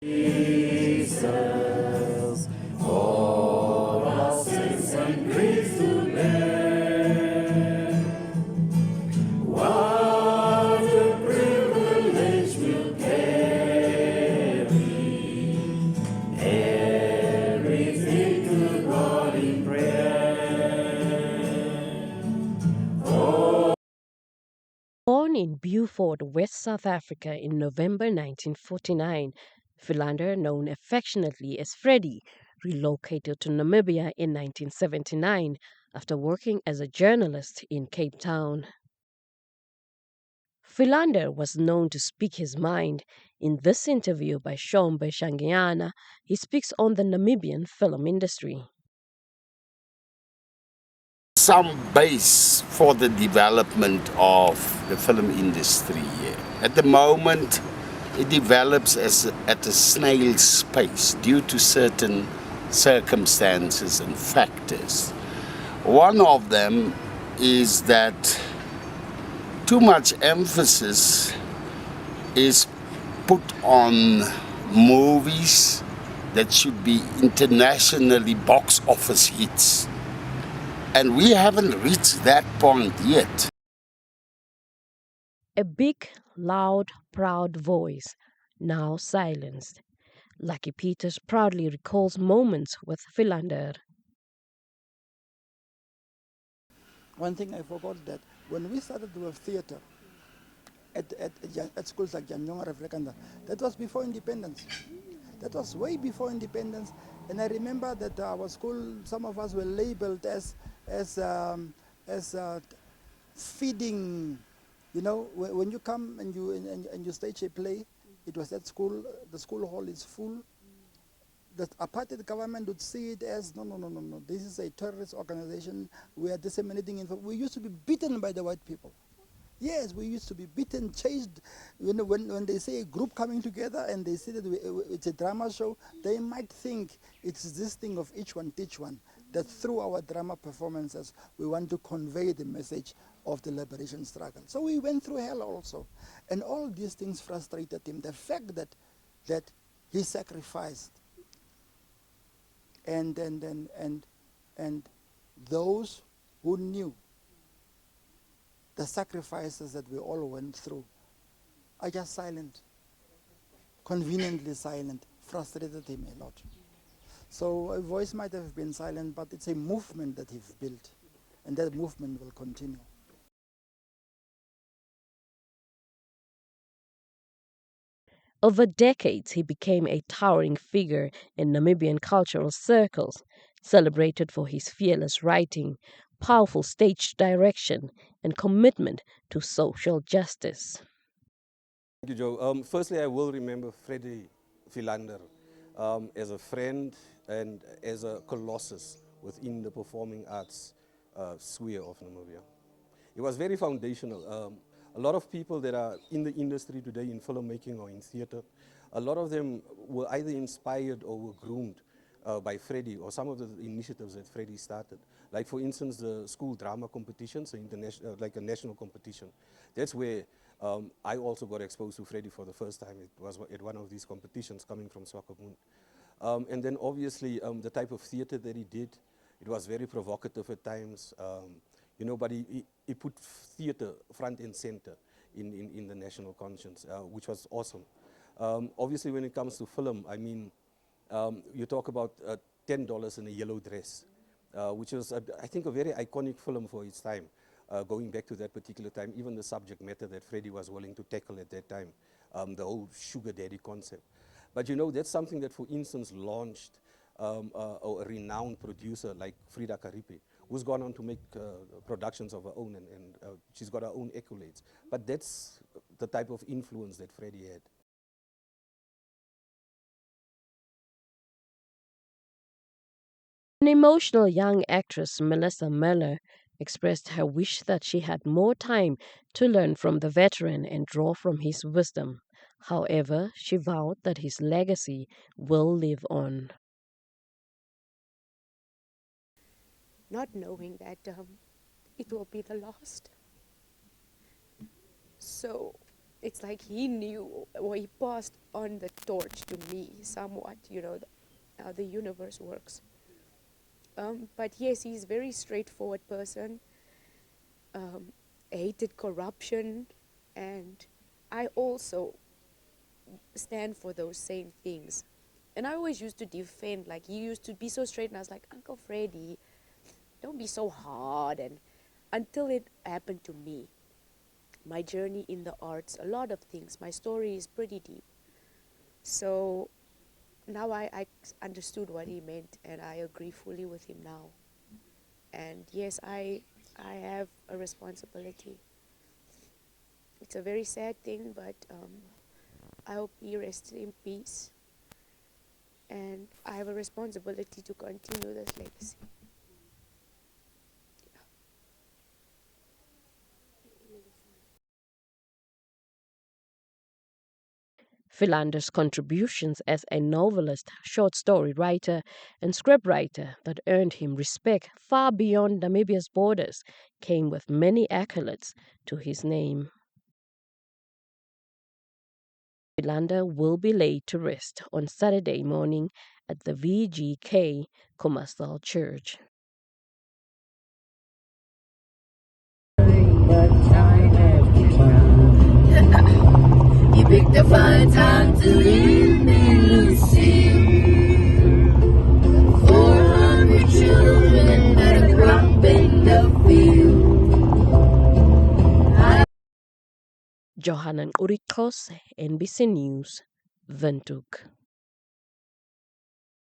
Jesus, for our sins and griefs to bear. What a privilege we'll carry everything to God in prayer. Born in Beaufort, West South Africa in November 1949, Philander, known affectionately as Freddie, relocated to Namibia in 1979 after working as a journalist in Cape Town. Philander was known to speak his mind. In this interview by Shombe Shangiana, he speaks on the Namibian film industry. Some base for the development of the film industry here. At the moment, it develops at a snail's pace due to certain circumstances and factors. One of them is that too much emphasis is put on movies that should be internationally box office hits. And we haven't reached that point yet. A big, loud, proud voice, now silenced. Lucky Peters proudly recalls moments with Philander. One thing I forgot, that when we started to have theatre at schools like Jan Jonger Refrekanda, that was before independence. That was way before independence. And I remember that our school, some of us were labeled as feeding. You know, when you come and you stage a play, it was at school, the school hall is full. The apartheid government would see it as, no, this is a terrorist organization. We are disseminating info. We used to be beaten by the white people. Yes, we used to be beaten, chased. You know, when they say a group coming together and they say that it's a drama show, they might think it's this thing of each one teach one, that through our drama performances, we want to convey the message of the liberation struggle. So we went through hell also. And all these things frustrated him. The fact that he sacrificed, and those who knew the sacrifices that we all went through are just silent, conveniently silent, frustrated him a lot. So a voice might have been silent, but it's a movement that he's built, and that movement will continue. Over decades, he became a towering figure in Namibian cultural circles, celebrated for his fearless writing, powerful stage direction, and commitment to social justice. Thank you, Joe. Firstly, I will remember Freddie Philander as a friend and as a colossus within the performing arts sphere of Namibia. It was very foundational. A lot of people that are in the industry today, in filmmaking or in theater, a lot of them were either inspired or were groomed by Freddie, or some of the initiatives that Freddie started. Like, for instance, the school drama competitions, like a national competition. That's where I also got exposed to Freddie for the first time. It was at one of these competitions coming from Swakopmund. And then obviously the type of theater that he did, it was very provocative at times. You know, but he put theater front and center in the national conscience, which was awesome. Obviously, when it comes to film, I mean, you talk about $10 in a Yellow Dress, which was, I think, a very iconic film for its time, going back to that particular time, even the subject matter that Freddie was willing to tackle at that time, the whole sugar daddy concept. But you know, that's something that, for instance, launched a renowned producer like Frida Karipe, who's gone on to make productions of her own, and she's got her own accolades. But that's the type of influence that Freddie had. An emotional young actress, Melissa Miller, expressed her wish that she had more time to learn from the veteran and draw from his wisdom. However, she vowed that his legacy will live on. Not knowing that it will be the last. So it's like he knew, or he passed on the torch to me somewhat, how the universe works. But yes, he's a very straightforward person, hated corruption, and I also stand for those same things. And I always used to defend, like, he used to be so straight, and I was like, Uncle Freddie, don't be so hard. And until it happened to me, my journey in the arts, a lot of things, my story is pretty deep. So now I understood what he meant, and I agree fully with him now. And yes, I have a responsibility. It's a very sad thing, but I hope he rests in peace. And I have a responsibility to continue this legacy. Philander's contributions as a novelist, short story writer, and scriptwriter that earned him respect far beyond Namibia's borders came with many accolades to his name. Philander will be laid to rest on Saturday morning at the VGK Commercial Church. You picked a fine time to leave me, Lucille. 400 children at a crop in the field. Johanan Urikos, NBC News, Windhoek.